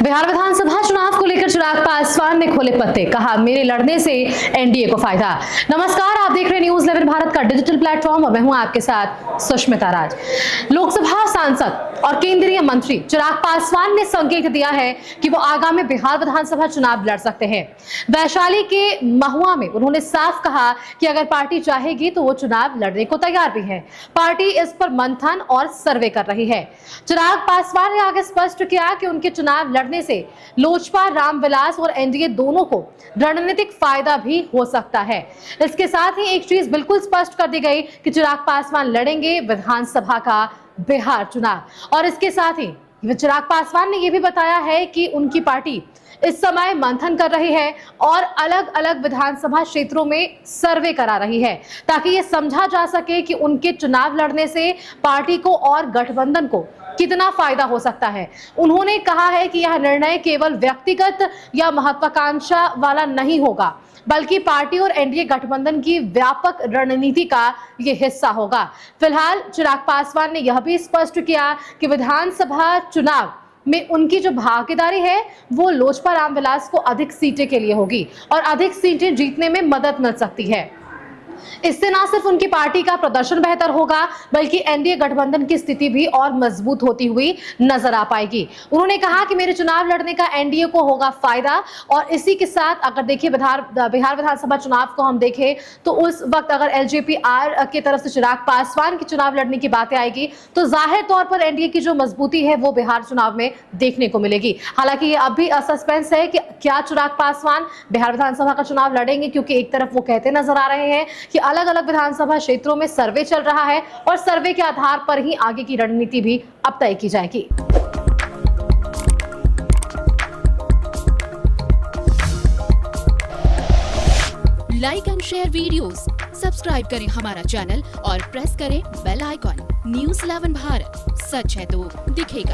बिहार विधानसभा चुनाव को लेकर चिराग पासवान ने खोले पत्ते, कहा मेरे लड़ने से एनडीए को फायदा। नमस्कार, आप देख रहे हैं न्यूज़ 11 भारत का डिजिटल प्लेटफॉर्म और मैं हूं आपके साथ सुष्मिता राज। लोकसभा सांसद और केंद्रीय मंत्री चिराग पासवान ने संकेत दिया है कि वो आगामी बिहार विधानसभा चुनाव लड़ सकते हैं। वैशाली के महुआ में उन्होंने साफ कहा कि अगर पार्टी चाहेगी तो वो चुनाव लड़ने को तैयार भी है। पार्टी इस पर मंथन और सर्वे कर रही है। चिराग पासवान ने आगे स्पष्ट किया कि उनके चुनाव लड़ने से लोजपा, रामविलास और एनडीए दोनों को रणनीतिक फायदा भी हो सकता है। इसके साथ ही एक चीज बिल्कुल स्पष्ट कर दी गई कि चिराग पासवान लड़ेंगे विधानसभा का बिहार चुनाव। और इसके साथ ही चिराग पासवान ने यह भी बताया है कि उनकी पार्टी इस समय मंथन कर रही है और अलग अलग विधानसभा क्षेत्रों में सर्वे करा रही है ताकि ये समझा जा सके कि उनके चुनाव लड़ने से पार्टी को और गठबंधन को कितना फायदा हो सकता है। उन्होंने कहा है कि यह निर्णय केवल व्यक्तिगत या महत्वाकांक्षा वाला नहीं होगा, बल्कि पार्टी और एनडीए गठबंधन की व्यापक रणनीति का यह हिस्सा होगा। फिलहाल चिराग पासवान ने यह भी स्पष्ट किया कि विधानसभा चुनाव में उनकी जो भागीदारी है वो लोजपा, रामविलास को अधिक सीटें के लिए होगी और अधिक सीटें जीतने में मदद मिल सकती है। इससे न सिर्फ उनकी पार्टी का प्रदर्शन बेहतर होगा, बल्कि एनडीए गठबंधन की स्थिति भी और मजबूत होती हुई नजर आ पाएगी। उन्होंने कहा कि मेरे चुनाव लड़ने का एनडीए को होगा फायदा। और इसी के साथ अगर देखिए बिहार विधानसभा चुनाव को हम देखें तो उस वक्त अगर एलजेपी-आर की तरफ से चिराग पासवान की चुनाव लड़ने की बातें आएगी तो जाहिर तौर पर एनडीए की जो मजबूती है वो बिहार चुनाव में देखने को मिलेगी। हालांकि ये अब भी सस्पेंस है कि क्या चिराग पासवान बिहार विधानसभा का चुनाव लड़ेंगे, क्योंकि एक तरफ वो कहते नजर आ रहे हैं कि अलग अलग विधानसभा क्षेत्रों में सर्वे चल रहा है और सर्वे के आधार पर ही आगे की रणनीति भी अब तय की जाएगी। Like and share videos, subscribe करें हमारा चैनल और प्रेस करें बेल आइकॉन। न्यूज़ 11 भारत, सच है तो दिखेगा।